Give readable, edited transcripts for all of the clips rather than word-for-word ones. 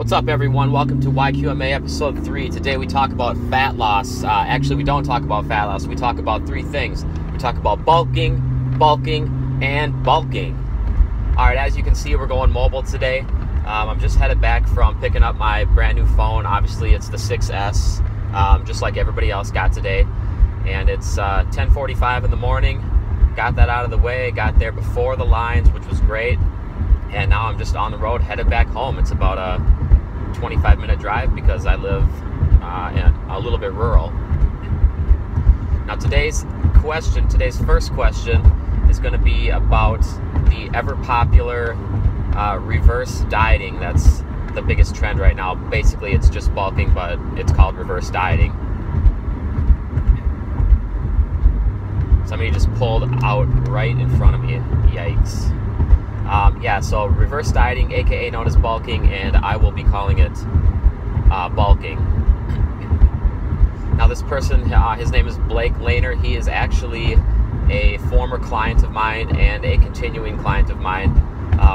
What's up, everyone? Welcome to YQMA episode 3. Today we talk about fat loss. Actually, we don't talk about fat loss. We talk about three things. We talk about bulking, and bulking. All right, as you can see, we're going mobile today. I'm just headed back from picking up my brand new phone. Obviously, it's the 6S, just like everybody else got today. And it's 10:45 in the morning. Got that out of the way. Got there before the lines, which was great. And now I'm just on the road, headed back home. It's about a 25-minute drive because I live a little bit rural. Now today's first question is going to be about the ever popular reverse dieting. That's the biggest trend right now. Basically, it's just bulking, but it's called reverse dieting. Somebody just pulled out right in front of me. Yikes. So reverse dieting, aka known as bulking, and I will be calling it bulking. Now this person, his name is Blake Lehner. He is actually a former client of mine and a continuing client of mine.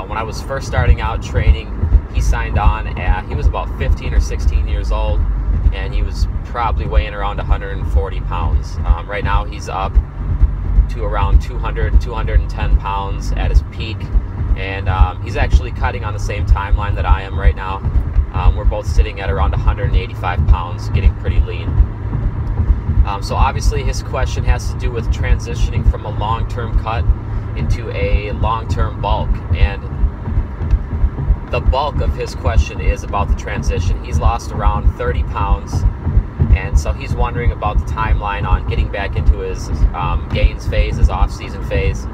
When I was first starting out training, he signed on. He was about 15 or 16 years old, and he was probably weighing around 140 pounds. Right now he's up to around 200, 210 pounds at his peak. And he's actually cutting on the same timeline that I am right now. We're both sitting at around 185 pounds, getting pretty lean. So obviously his question has to do with transitioning from a long-term cut into a long-term bulk. And the bulk of his question is about the transition. He's lost around 30 pounds. And so he's wondering about the timeline on getting back into his gains phase, his off-season phase,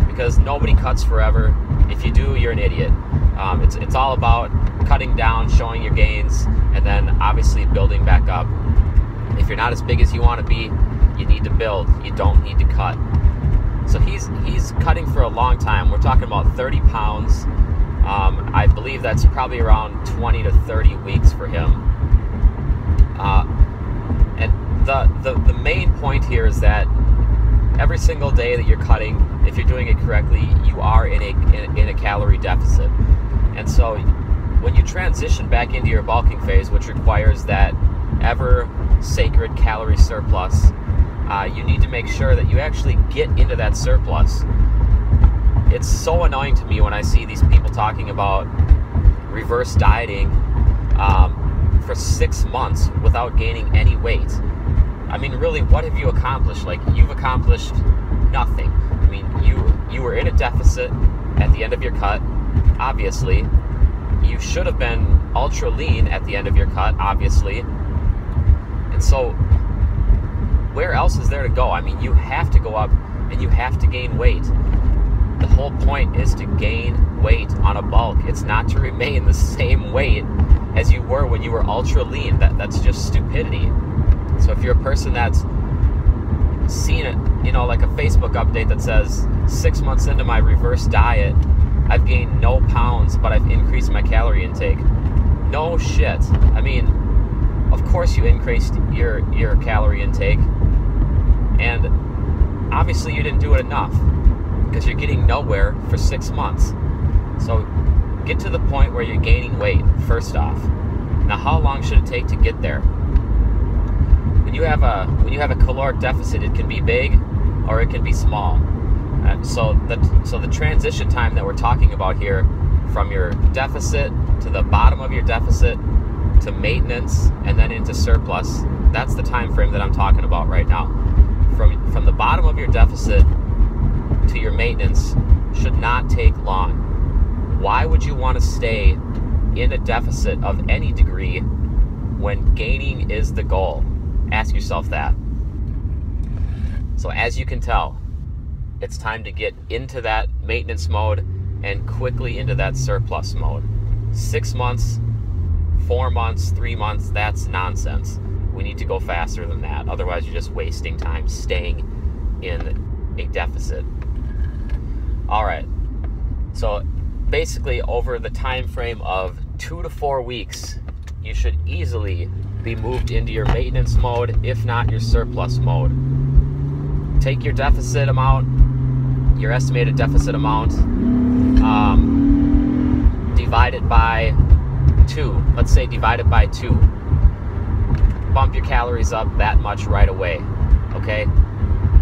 because nobody cuts forever. If you do, you're an idiot. It's all about cutting down, showing your gains, and then obviously building back up. If you're not as big as you want to be, you need to build. You don't need to cut. So he's cutting for a long time. We're talking about 30 pounds. I believe that's probably around 20 to 30 weeks for him. And the main point here is that every single day that you're cutting, if you're doing it correctly, you are in a calorie deficit. And so when you transition back into your bulking phase, which requires that ever sacred calorie surplus, you need to make sure that you actually get into that surplus. It's so annoying to me when I see these people talking about reverse dieting for 6 months without gaining any weight. I mean, really, what have you accomplished? Like, you've accomplished nothing. I mean, you were in a deficit at the end of your cut, obviously. You should have been ultra lean at the end of your cut, obviously. And so, where else is there to go? I mean, you have to go up and you have to gain weight. The whole point is to gain weight on a bulk. It's not to remain the same weight as you were when you were ultra lean. That's just stupidity. So if you're a person that's seen it, like a Facebook update that says 6 months into my reverse diet, I've gained no pounds, but I've increased my calorie intake. No shit. I mean, of course you increased your calorie intake, and obviously you didn't do it enough because you're getting nowhere for 6 months. So get to the point where you're gaining weight, first off. Now, how long should it take to get there? When you have a caloric deficit, it can be big or it can be small. So the transition time that we're talking about here, from your deficit to the bottom of your deficit to maintenance and then into surplus, that's the time frame that I'm talking about right now. From the bottom of your deficit to your maintenance should not take long. Why would you want to stay in a deficit of any degree when gaining is the goal? Ask yourself that. So as you can tell, it's time to get into that maintenance mode and quickly into that surplus mode. 6 months, 4 months, 3 months, that's nonsense. We need to go faster than that. Otherwise, you're just wasting time staying in a deficit. All right. So basically, over the time frame of 2 to 4 weeks, you should easily be moved into your maintenance mode, if not your surplus mode. Take your deficit amount, your estimated deficit amount, divide it by 2, let's say divide it by 2. Bump your calories up that much right away, okay?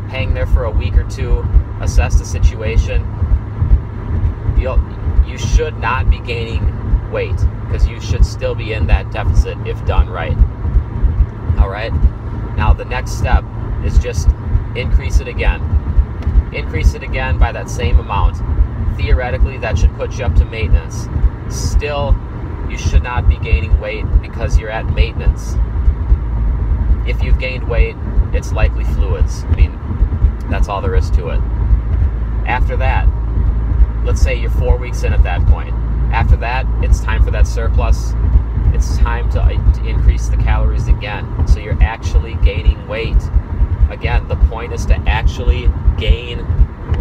Hang there for a week or 2, assess the situation. You should not be gaining weight, because you should still be in that deficit if done right. All right? Now the next step is just increase it again. Increase it again by that same amount. Theoretically, that should put you up to maintenance. Still, you should not be gaining weight because you're at maintenance. If you've gained weight, it's likely fluids. I mean, that's all there is to it. After that, let's say you're 4 weeks in at that point. After that, it's time for that surplus. It's time to increase the calories again, so you're actually gaining weight. Again, the point is to actually gain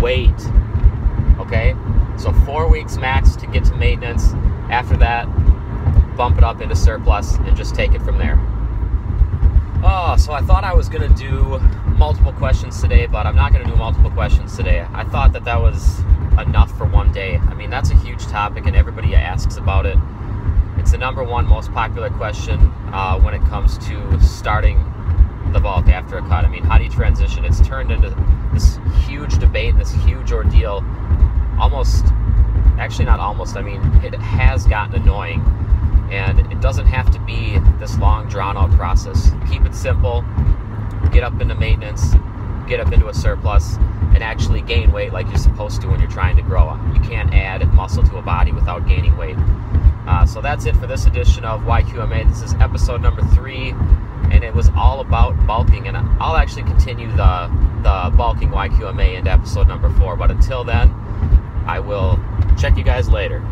weight, okay? So 4 weeks max to get to maintenance. After that, bump it up into surplus and just take it from there. Oh, so I thought I was gonna do multiple questions today, but I'm not gonna do multiple questions today. I thought that was enough for one day. I mean, that's a huge topic and everybody asks about it. It's the #1 most popular question when it comes to starting the bulk after a cut. I mean, how do you transition? It's turned into this huge debate, this huge ordeal. Actually not almost, I mean, it has gotten annoying. And it doesn't have to be this long, drawn-out process. Keep it simple, get up into maintenance, get up into a surplus, and actually gain weight like you're supposed to when you're trying to grow. You can't add muscle to a body without gaining weight. So that's it for this edition of YQMA. This is episode number 3, and it was all about bulking. And I'll actually continue the bulking YQMA into episode number 4. But until then, I will check you guys later.